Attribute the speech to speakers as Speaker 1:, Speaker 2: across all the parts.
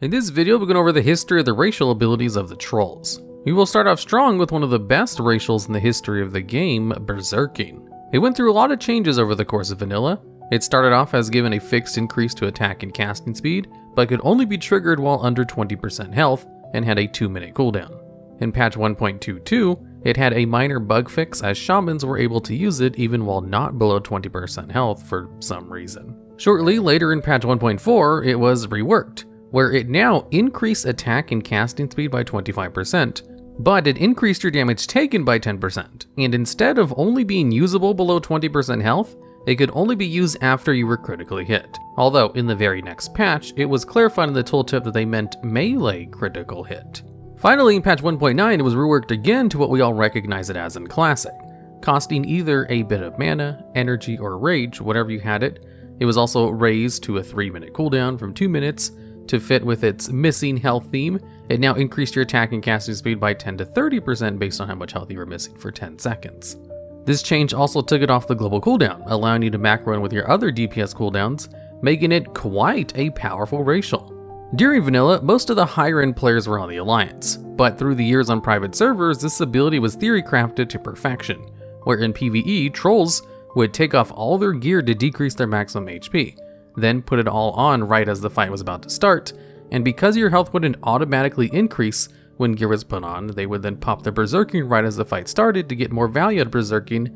Speaker 1: In this video, we're going over the history of the racial abilities of the trolls. We will start off strong with one of the best racials in the history of the game, Berserking. It went through a lot of changes over the course of vanilla. It started off as given a fixed increase to attack and casting speed, but could only be triggered while under 20% health and had a 2-minute cooldown. In patch 1.22, it had a minor bug fix as shamans were able to use it even while not below 20% health for some reason. Shortly later in patch 1.4, it was reworked, where it now increased attack and casting speed by 25%, but it increased your damage taken by 10%, and instead of only being usable below 20% health, it could only be used after you were critically hit. Although in the very next patch, it was clarified in the tooltip that they meant melee critical hit. Finally, in patch 1.9, it was reworked again to what we all recognize it as in Classic, costing either a bit of mana, energy, or rage, whatever you had it. It was also raised to a 3-minute cooldown from 2 minutes, to fit with its missing health theme. It now increased your attack and casting speed by 10 to 30% based on how much health you were missing for 10 seconds. This change also took it off the global cooldown, allowing you to macro in with your other DPS cooldowns, making it quite a powerful racial. During vanilla, most of the higher end players were on the Alliance, but through the years on private servers, this ability was theory crafted to perfection, where in PvE, trolls would take off all their gear to decrease their maximum HP, then put it all on right as the fight was about to start, and because your health wouldn't automatically increase when gear was put on, they would then pop the Berserking right as the fight started to get more value out of Berserking,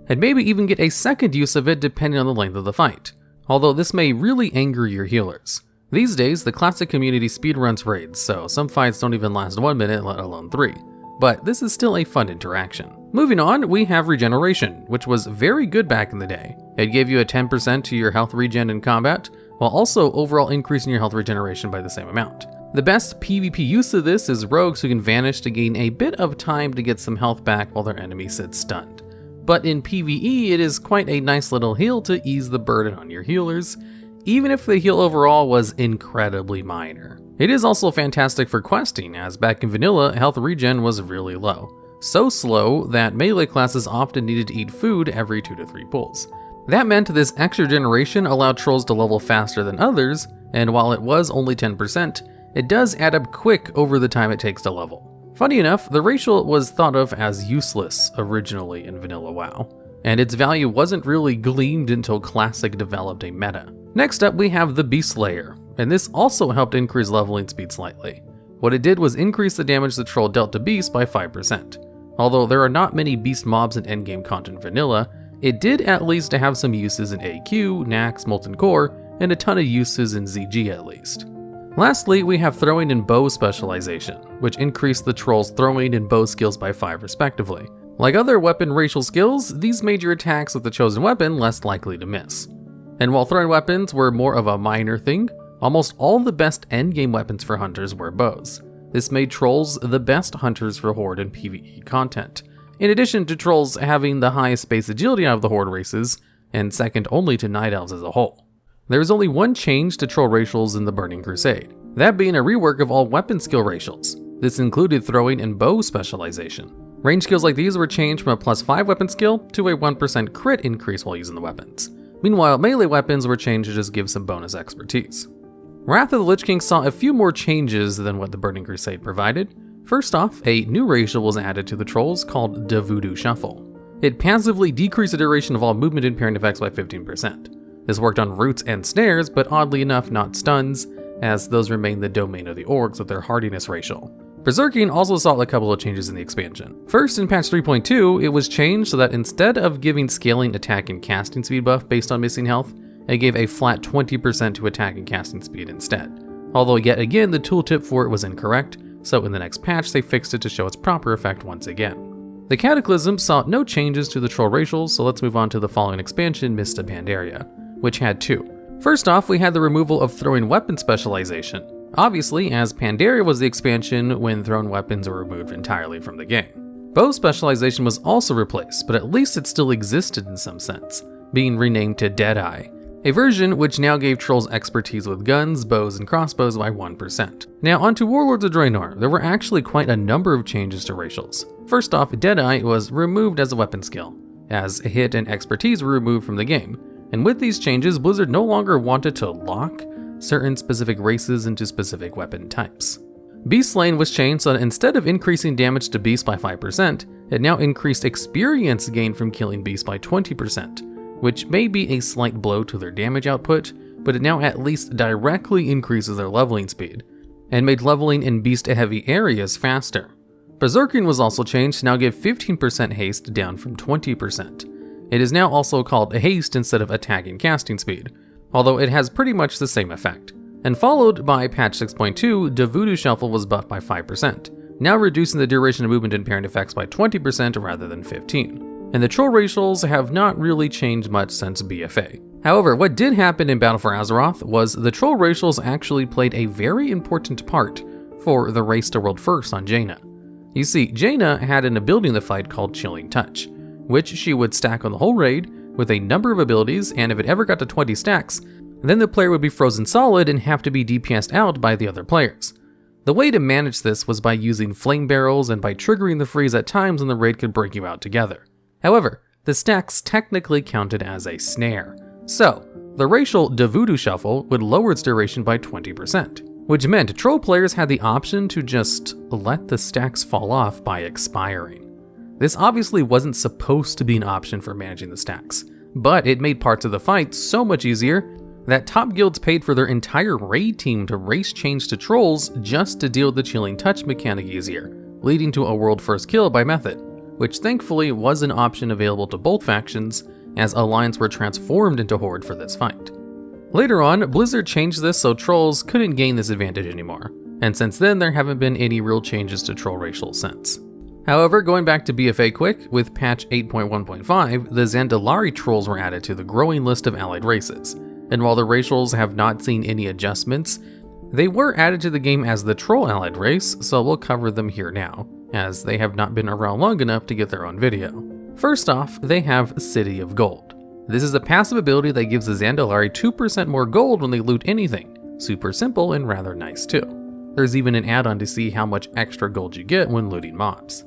Speaker 1: and maybe even get a second use of it depending on the length of the fight, although this may really anger your healers. These days, the classic community speedruns raids, so some fights don't even last 1 minute, let alone 3. But this is still a fun interaction. Moving on, we have Regeneration, which was very good back in the day. It gave you a 10% to your health regen in combat, while also overall increasing your health regeneration by the same amount. The best PvP use of this is rogues who can vanish to gain a bit of time to get some health back while their enemy sits stunned. But in PvE, it is quite a nice little heal to ease the burden on your healers, even if the heal overall was incredibly minor. It is also fantastic for questing, as back in vanilla, health regen was really low. So slow that melee classes often needed to eat food every 2 to 3 pulls. That meant this extra generation allowed trolls to level faster than others, and while it was only 10%, it does add up quick over the time it takes to level. Funny enough, the racial was thought of as useless originally in vanilla WoW, and its value wasn't really gleaned until Classic developed a meta. Next up, we have the Beast Slayer, and this also helped increase leveling speed slightly. What it did was increase the damage the troll dealt to beasts by 5%. Although there are not many beast mobs in endgame content vanilla, it did at least have some uses in AQ, Nax, Molten Core, and a ton of uses in ZG at least. Lastly, we have Throwing and Bow Specialization, which increased the troll's throwing and bow skills by 5 respectively. Like other weapon racial skills, these made your attacks with the chosen weapon less likely to miss. And while throwing weapons were more of a minor thing, almost all the best endgame weapons for hunters were bows. This made trolls the best hunters for Horde and PvE content, in addition to trolls having the highest space agility out of the Horde races, and second only to Night Elves as a whole. There is only one change to troll racials in the Burning Crusade, that being a rework of all weapon skill racials. This included throwing and bow specialization. Range skills like these were changed from a +5 weapon skill to a 1% crit increase while using the weapons. Meanwhile, melee weapons were changed to just give some bonus expertise. Wrath of the Lich King saw a few more changes than what the Burning Crusade provided. First off, a new racial was added to the trolls called the Voodoo Shuffle. It passively decreased the duration of all movement and parrying effects by 15%. This worked on roots and snares, but oddly enough not stuns, as those remain the domain of the orcs with their hardiness racial. Berserking also saw a couple of changes in the expansion. First, in patch 3.2, it was changed so that instead of giving scaling attack and casting speed buff based on missing health, it gave a flat 20% to attack and casting speed instead. Although yet again, the tooltip for it was incorrect, so in the next patch they fixed it to show its proper effect once again. The Cataclysm saw no changes to the troll racials, so let's move on to the following expansion, Mists of Pandaria, which had 2. First off, we had the removal of throwing weapon specialization, obviously as Pandaria was the expansion when thrown weapons were removed entirely from the game. Bow specialization was also replaced, but at least it still existed in some sense, being renamed to Deadeye, a version which now gave trolls expertise with guns, bows, and crossbows by 1%. Now onto Warlords of Draenor, there were actually quite a number of changes to racials. First off, Deadeye was removed as a weapon skill, as hit and expertise were removed from the game, and with these changes, Blizzard no longer wanted to lock certain specific races into specific weapon types. Beast Slaying was changed so that instead of increasing damage to beasts by 5%, it now increased experience gained from killing beasts by 20%, which may be a slight blow to their damage output, but it now at least directly increases their leveling speed, and made leveling in beast-heavy areas faster. Berserking was also changed to now give 15% haste down from 20%. It is now also called haste instead of attack and casting speed, although it has pretty much the same effect. And followed by patch 6.2, the Voodoo Shuffle was buffed by 5%, now reducing the duration of movement and parent effects by 20% rather than 15%. And the troll racials have not really changed much since BFA. However, what did happen in Battle for Azeroth was the troll racials actually played a very important part for the race to world first on Jaina. You see, Jaina had an ability in the fight called Chilling Touch, which she would stack on the whole raid with a number of abilities, and if it ever got to 20 stacks, then the player would be frozen solid and have to be DPS'd out by the other players. The way to manage this was by using flame barrels and by triggering the freeze at times when the raid could break you out together. However, the stacks technically counted as a snare, so the racial Voodoo Shuffle would lower its duration by 20%, which meant troll players had the option to just let the stacks fall off by expiring. This obviously wasn't supposed to be an option for managing the stacks, but it made parts of the fight so much easier that top guilds paid for their entire raid team to race change to trolls just to deal with the Chilling Touch mechanic easier, leading to a world first kill by method, which thankfully was an option available to both factions as alliance were transformed into Horde for this fight. Later on, Blizzard changed this so trolls couldn't gain this advantage anymore, and since then there haven't been any real changes to troll racial since. However, going back to BFA quick, with patch 8.1.5, the Zandalari trolls were added to the growing list of allied races, and while the racials have not seen any adjustments, they were added to the game as the troll allied race, so we'll cover them here now, as they have not been around long enough to get their own video. First off, they have City of Gold. This is a passive ability that gives the Zandalari 2% more gold when they loot anything. Super simple and rather nice too. There's even an add-on to see how much extra gold you get when looting mobs.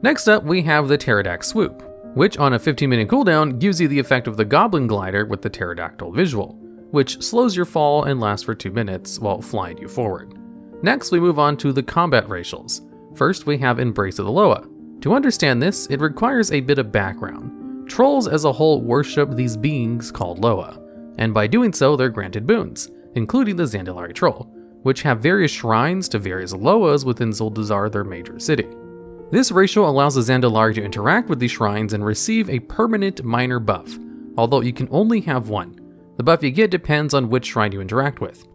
Speaker 1: Next up, we have the Pterodact Swoop, which on a 15-minute cooldown gives you the effect of the Goblin Glider with the pterodactyl visual, which slows your fall and lasts for 2 minutes while flying you forward. Next, we move on to the combat racials. First, we have Embrace of the Loa. To understand this, it requires a bit of background. Trolls as a whole worship these beings called Loa, and by doing so, they're granted boons, including the Zandalari Troll, which have various shrines to various Loas within Zuldazar, their major city. This racial allows the Zandalari to interact with these shrines and receive a permanent minor buff, although you can only have one. The buff you get depends on which shrine you interact with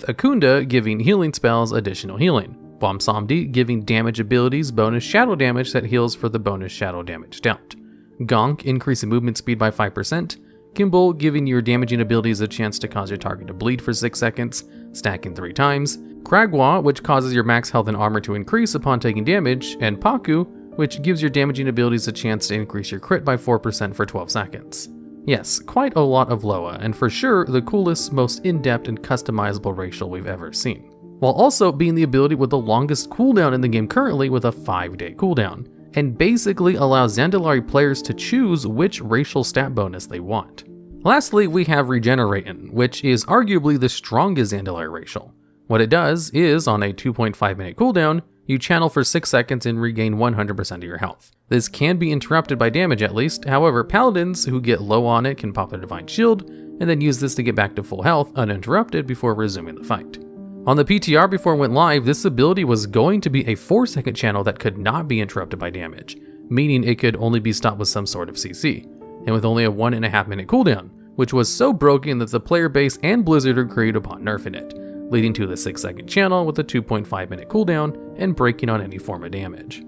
Speaker 1: Akunda giving healing spells additional healing, Bomsamdi giving damage abilities bonus shadow damage that heals for the bonus shadow damage dealt, Gonk increasing movement speed by 5%, Kimball giving your damaging abilities a chance to cause your target to bleed for 6 seconds, stacking 3 times, Kragwa, which causes your max health and armor to increase upon taking damage, and Paku, which gives your damaging abilities a chance to increase your crit by 4% for 12 seconds. Yes, quite a lot of Loa, and for sure the coolest, most in-depth and customizable racial we've ever seen, while also being the ability with the longest cooldown in the game currently with a 5-day cooldown, and basically allows Zandalari players to choose which racial stat bonus they want. Lastly, we have Regeneratin, which is arguably the strongest Zandalari racial. What it does is, on a 2.5 minute cooldown, you channel for 6 seconds and regain 100% of your health. This can be interrupted by damage at least, however paladins who get low on it can pop a Divine Shield, and then use this to get back to full health uninterrupted before resuming the fight. On the PTR before it went live, this ability was going to be a 4-second channel that could not be interrupted by damage, meaning it could only be stopped with some sort of CC, and with only a 1.5 minute cooldown, which was so broken that the player base and Blizzard agreed upon nerfing it, leading to the 6-second channel with a 2.5 minute cooldown and breaking on any form of damage.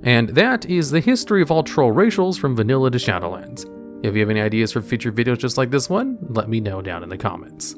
Speaker 1: And that is the history of all troll racials from vanilla to Shadowlands. If you have any ideas for future videos just like this one, let me know down in the comments.